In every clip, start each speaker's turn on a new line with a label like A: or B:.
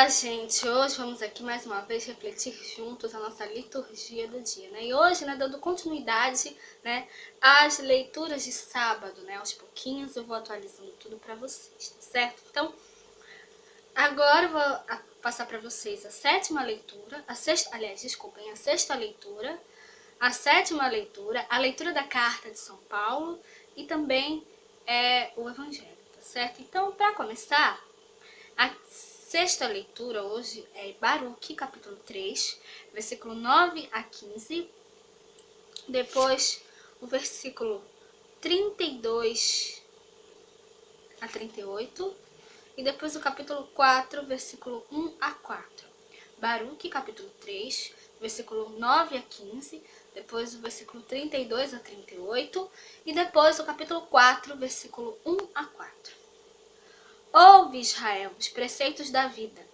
A: Olá, gente! Hoje vamos aqui mais uma vez refletir juntos a nossa liturgia do dia, né? E hoje, né, dando continuidade, né, às leituras de sábado, né? Aos pouquinhos eu vou atualizando tudo para vocês, tá certo? Então, agora eu vou passar para vocês a sétima leitura, a sexta leitura, a sétima leitura, a leitura da carta de São Paulo e também o Evangelho, tá certo? Então, para começar, a sexta leitura hoje é Baruque, capítulo 3, versículo 9 a 15. Depois, o versículo 32 a 38. E depois o capítulo 4, versículo 1 a 4. Baruque, capítulo 3, versículo 9 a 15. Depois o versículo 32 a 38. E depois o capítulo 4, versículo 1 a 4. Ouve, Israel, os preceitos da vida.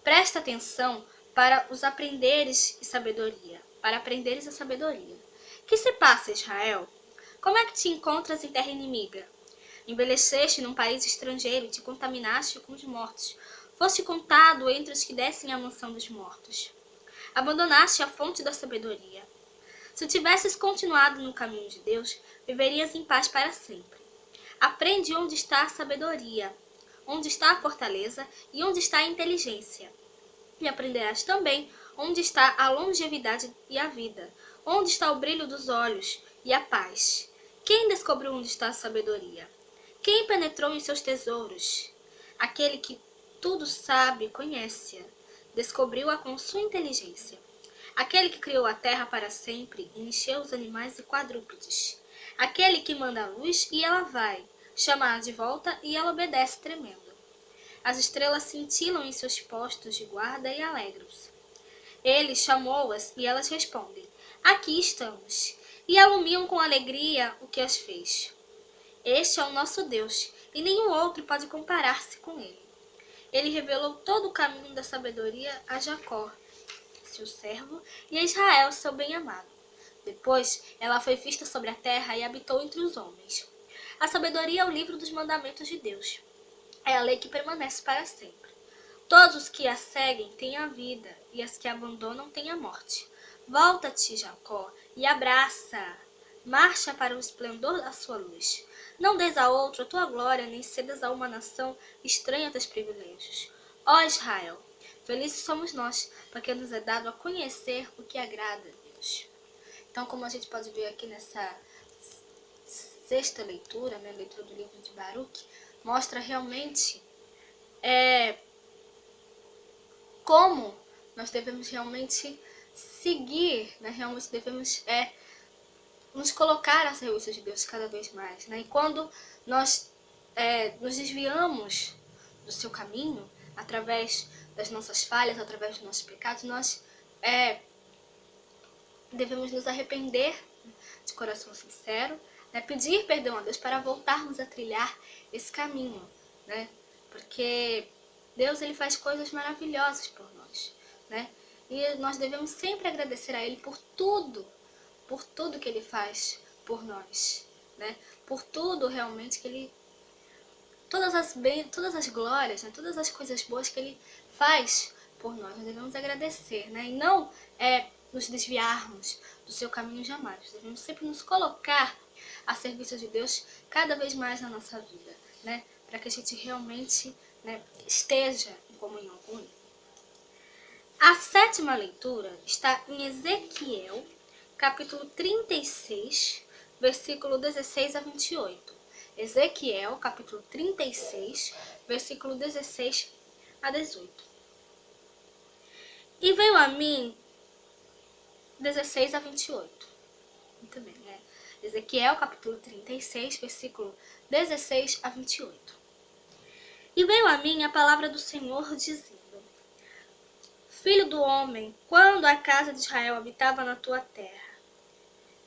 A: Presta atenção para os aprenderes a sabedoria. Que se passa, Israel? Como é que te encontras em terra inimiga? Envelheceste num país estrangeiro e te contaminaste com os mortos. Foste contado entre os que descem à mansão dos mortos. Abandonaste a fonte da sabedoria. Se tivesses continuado no caminho de Deus, viverias em paz para sempre. Aprende onde está a sabedoria, onde está a fortaleza e onde está a inteligência. E aprenderás também onde está a longevidade e a vida, onde está o brilho dos olhos e a paz. Quem descobriu onde está a sabedoria? Quem penetrou em seus tesouros? Aquele que tudo sabe, conhece-a, descobriu-a com sua inteligência. Aquele que criou a terra para sempre e encheu os animais e quadrúpedes. Aquele que manda a luz e ela vai, chama-a de volta e ela obedece tremendo. As estrelas cintilam em seus postos de guarda e alegram-se. Ele chamou-as e elas respondem: aqui estamos, e alumiam com alegria o que as fez. Este é o nosso Deus, e nenhum outro pode comparar-se com ele. Ele revelou todo o caminho da sabedoria a Jacó, seu servo, e a Israel, seu bem-amado. Depois, ela foi vista sobre a terra e habitou entre os homens. A sabedoria é o livro dos mandamentos de Deus. É a lei que permanece para sempre. Todos os que a seguem têm a vida, e as que a abandonam têm a morte. Volta-te, Jacó, e abraça. Marcha para o esplendor da sua luz. Não des a outro a tua glória, nem cedas a uma nação estranha teus privilégios. Ó Israel, felizes somos nós, porque nos é dado a conhecer o que agrada a Deus. Então, como a gente pode ver aqui nessa sexta leitura, né, leitura do livro de Baruque, mostra realmente como nós devemos realmente seguir, né? Realmente devemos nos colocar a serviço de Deus cada vez mais, né? E quando nós nos desviamos do seu caminho, através das nossas falhas, através dos nossos pecados, nós devemos nos arrepender de coração sincero, né? Pedir perdão a Deus para voltarmos a trilhar esse caminho, né? Porque Deus, ele faz coisas maravilhosas por nós, né? E nós devemos sempre agradecer a ele por tudo que ele faz por nós, né? Por tudo realmente que ele, todas as glórias, né? Todas as coisas boas que ele faz por nós devemos agradecer, né? E não nos desviarmos do seu caminho jamais. Devemos sempre nos colocar a serviço de Deus cada vez mais na nossa vida, né? Para que a gente realmente, né, esteja em comunhão com ele. A sétima leitura está em Ezequiel, capítulo 36, versículo 16 a 28. Ezequiel, capítulo 36, versículo 16 a 18. E veio a mim 16 a 28. Muito bem, né? Ezequiel, capítulo 36, versículo 16 a 28. E veio a mim a palavra do Senhor, dizendo: Filho do homem, quando a casa de Israel habitava na tua terra,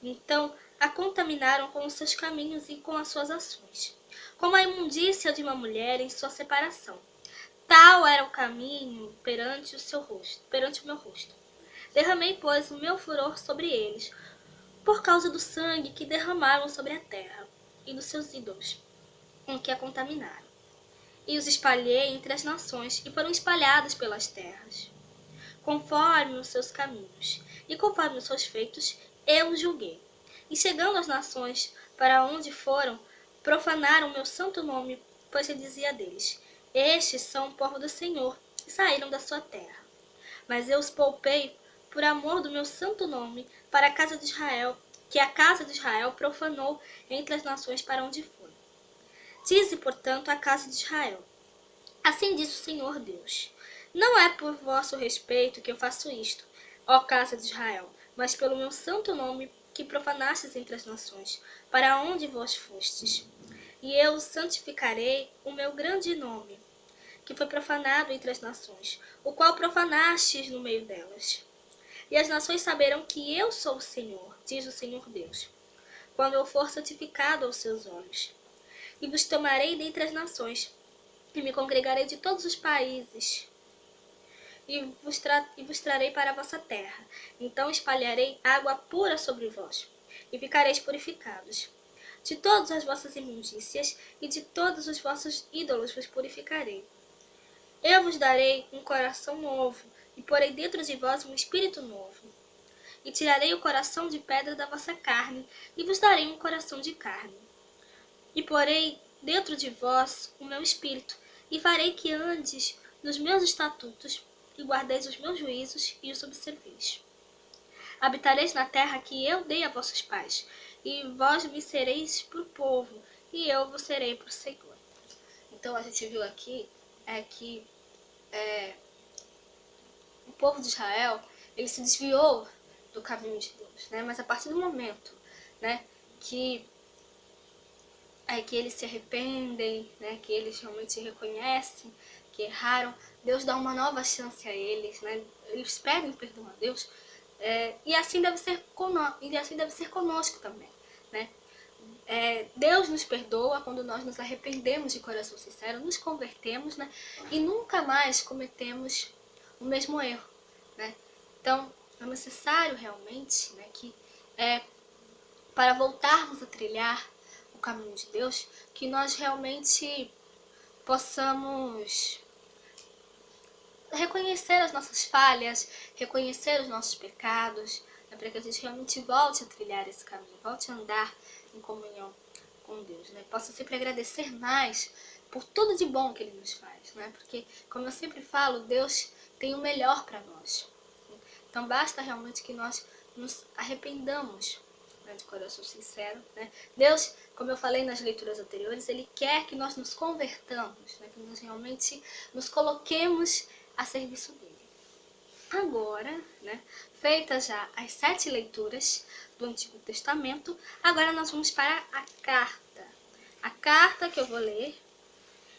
A: então a contaminaram com os seus caminhos e com as suas ações, como a imundícia de uma mulher em sua separação. Tal era o caminho perante o meu rosto. Derramei, pois, o meu furor sobre eles, por causa do sangue que derramaram sobre a terra e dos seus ídolos, com que a contaminaram. e os espalhei entre as nações, e foram espalhados pelas terras, conforme os seus caminhos, e conforme os seus feitos, eu os julguei. E chegando às nações para onde foram, profanaram o meu santo nome, pois eu dizia deles: estes são o povo do Senhor, e saíram da sua terra. Mas eu os poupei por amor do meu santo nome, para a casa de Israel, que a casa de Israel profanou entre as nações para onde foi. Dize, portanto, a casa de Israel: assim diz o Senhor Deus: não é por vosso respeito que eu faço isto, ó casa de Israel, mas pelo meu santo nome que profanastes entre as nações, para onde vós fostes. E eu santificarei o meu grande nome, que foi profanado entre as nações, o qual profanastes no meio delas. E as nações saberão que eu sou o Senhor, diz o Senhor Deus, quando eu for santificado aos seus olhos. E vos tomarei dentre as nações, e me congregarei de todos os países, e vos trarei para a vossa terra. Então espalharei água pura sobre vós, e ficareis purificados. De todas as vossas imundícias e de todos os vossos ídolos vos purificarei. Eu vos darei um coração novo, e porei dentro de vós um espírito novo. E tirarei o coração de pedra da vossa carne, e vos darei um coração de carne. E porei dentro de vós o meu espírito, e farei que andes nos meus estatutos, e guardeis os meus juízos, e os observeis. Habitareis na terra que eu dei a vossos pais, e vós me sereis por povo, e eu vos serei por Senhor. Então a gente viu aqui que o povo de Israel, ele se desviou do caminho de Deus, né? Mas a partir do momento, né, que eles se arrependem, né, que eles realmente reconhecem que erraram, Deus dá uma nova chance a eles, né? Eles pedem perdão a Deus, e assim deve ser conosco também, né? Deus nos perdoa quando nós nos arrependemos de coração sincero, nos convertemos, né? E nunca mais cometemos o mesmo erro, né? Então é necessário realmente, né, que para voltarmos a trilhar o caminho de Deus, que nós realmente possamos reconhecer as nossas falhas, reconhecer os nossos pecados, né, para que a gente realmente volte a trilhar esse caminho, volte a andar em comunhão com Deus, né? Possa sempre agradecer mais por tudo de bom que Ele nos faz, né? Porque, como eu sempre falo, Deus tem o melhor para nós. Então basta realmente que nós nos arrependamos, né, de coração sincero, né? Deus, como eu falei nas leituras anteriores, Ele quer que nós nos convertamos, né? Que nós realmente nos coloquemos a serviço dele. Agora, né, feitas já as 7 leituras do Antigo Testamento, agora nós vamos para a carta. A carta que eu vou ler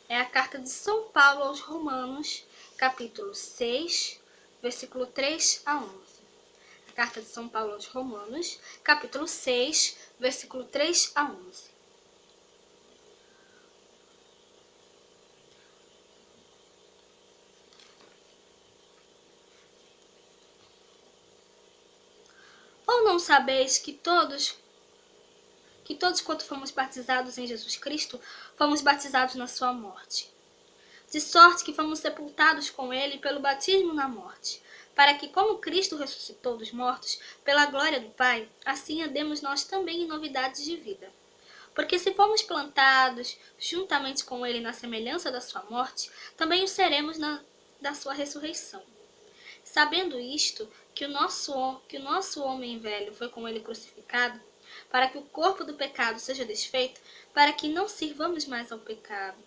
A: é a carta de São Paulo aos Romanos, capítulo 6, versículo 3 a 11. A carta de São Paulo aos Romanos, capítulo 6, versículo 3 a 11. Ou não sabeis que todos quanto fomos batizados em Jesus Cristo, fomos batizados na sua morte? De sorte que fomos sepultados com ele pelo batismo na morte, para que, como Cristo ressuscitou dos mortos, pela glória do Pai, assim andemos nós também em novidades de vida. Porque se fomos plantados juntamente com ele na semelhança da sua morte, também o seremos da sua ressurreição. Sabendo isto, que o nosso homem velho foi com ele crucificado, para que o corpo do pecado seja desfeito, para que não sirvamos mais ao pecado.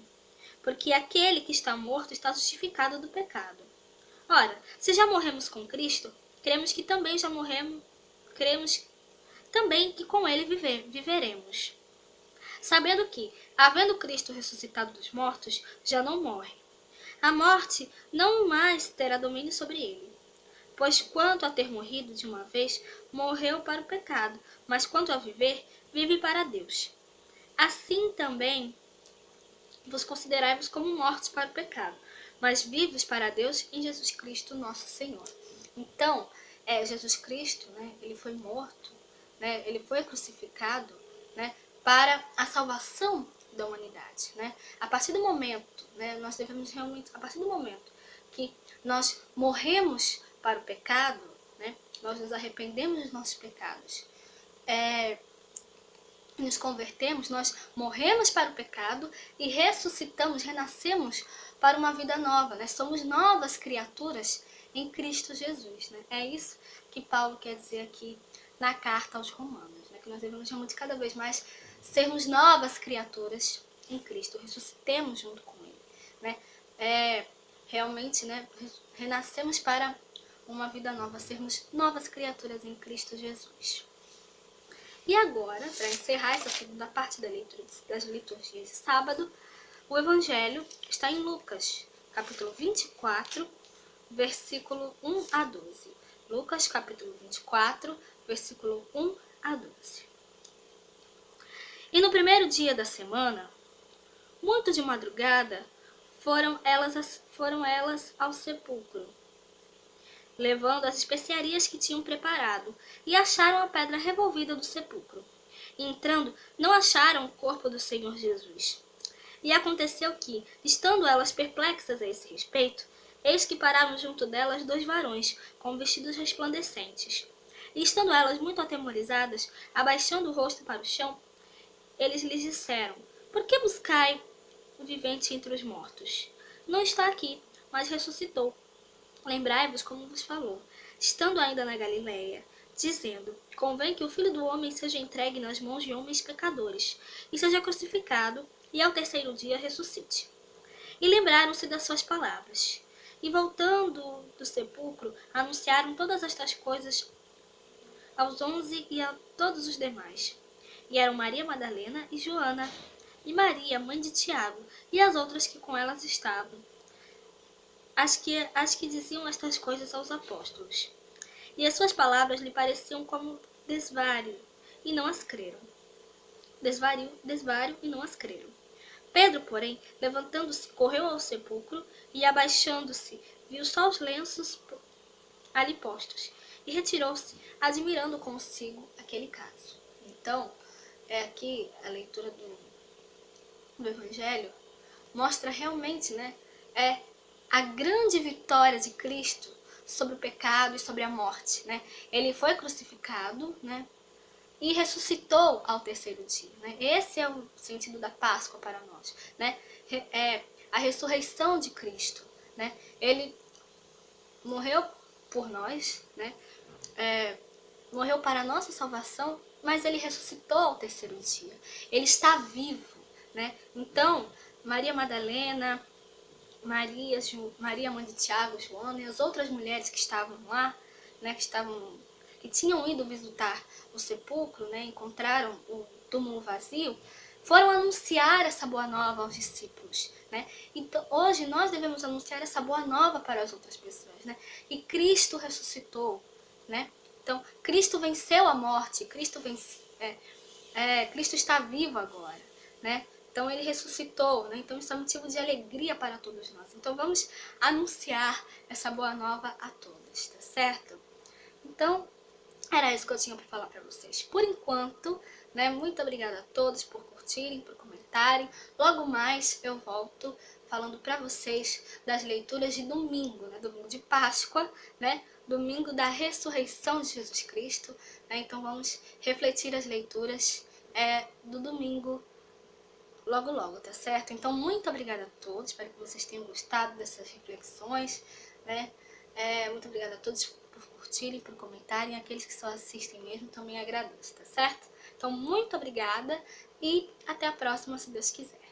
A: Porque aquele que está morto está justificado do pecado. Ora, se já morremos com Cristo, cremos que também com ele viveremos. Sabendo que, havendo Cristo ressuscitado dos mortos, já não morre. A morte não mais terá domínio sobre ele. Pois quanto a ter morrido de uma vez, morreu para o pecado, mas quanto a viver, vive para Deus. Assim também vos considerai-vos como mortos para o pecado, mas vivos para Deus em Jesus Cristo nosso Senhor. Então, Jesus Cristo, né, ele foi morto, né, ele foi crucificado, né, para a salvação da humanidade, né? A partir do momento, né, nós devemos realmente, a partir do momento que nós morremos para o pecado, né, nós nos arrependemos dos nossos pecados, nos convertemos, nós morremos para o pecado e ressuscitamos, renascemos para uma vida nova, né? Somos novas criaturas em Cristo Jesus, né? É isso que Paulo quer dizer aqui na carta aos Romanos, né? Que nós devemos realmente cada vez mais sermos novas criaturas em Cristo, ressuscitemos junto com Ele, né? Realmente, né? Renascemos para uma vida nova, sermos novas criaturas em Cristo Jesus. E agora, para encerrar essa segunda parte das liturgias de sábado, o Evangelho está em Lucas, capítulo 24, versículo 1 a 12. Lucas, capítulo 24, versículo 1 a 12. E no primeiro dia da semana, muito de madrugada, foram elas ao sepulcro, levando as especiarias que tinham preparado, e acharam a pedra revolvida do sepulcro. E entrando, não acharam o corpo do Senhor Jesus. E aconteceu que, estando elas perplexas a esse respeito, eis que pararam junto delas 2 varões, com vestidos resplandecentes. E estando elas muito atemorizadas, abaixando o rosto para o chão, eles lhes disseram: Por que buscai o vivente entre os mortos? Não está aqui, mas ressuscitou. Lembrai-vos como vos falou, estando ainda na Galileia, dizendo: Convém que o Filho do Homem seja entregue nas mãos de homens pecadores, e seja crucificado, e ao terceiro dia ressuscite. E lembraram-se das suas palavras. E voltando do sepulcro, anunciaram todas estas coisas aos 11 e a todos os demais. E eram Maria Madalena e Joana, e Maria, mãe de Tiago, e as outras que com elas estavam, as que diziam estas coisas aos apóstolos. E as suas palavras lhe pareciam como desvario, e não as creram. Desvario, e não as creram. Pedro, porém, levantando-se, correu ao sepulcro, e abaixando-se, viu só os lenços ali postos, e retirou-se, admirando consigo aquele caso. Então, aqui a leitura do Evangelho mostra realmente, né, a grande vitória de Cristo sobre o pecado e sobre a morte, né? Ele foi crucificado, né, e ressuscitou ao terceiro dia, né? Esse é o sentido da Páscoa para nós, né? É a ressurreição de Cristo, né? Ele morreu por nós, né? Morreu para a nossa salvação, mas ele ressuscitou ao terceiro dia. Ele está vivo, né? Então, Maria Madalena, Maria, mãe de Tiago, Joana e as outras mulheres que estavam lá, né, que tinham ido visitar o sepulcro, né, encontraram o túmulo vazio, foram anunciar essa boa nova aos discípulos, né? Então, hoje nós devemos anunciar essa boa nova para as outras pessoas, né? E Cristo ressuscitou, né? Então, Cristo venceu a morte, Cristo está vivo agora, né? Então ele ressuscitou, né? Então isso é motivo de alegria para todos nós. Então vamos anunciar essa boa nova a todos, tá certo? Então era isso que eu tinha para falar para vocês por enquanto, né? Muito obrigada a todos por curtirem, por comentarem. Logo mais eu volto falando para vocês das leituras de domingo, né? Domingo de Páscoa, né? Domingo da ressurreição de Jesus Cristo, né? Então vamos refletir as leituras do domingo logo, tá certo? Então, muito obrigada a todos, espero que vocês tenham gostado dessas reflexões, né? Muito obrigada a todos por curtirem, por comentarem, aqueles que só assistem mesmo, também agradeço, tá certo? Então, muito obrigada e até a próxima, se Deus quiser.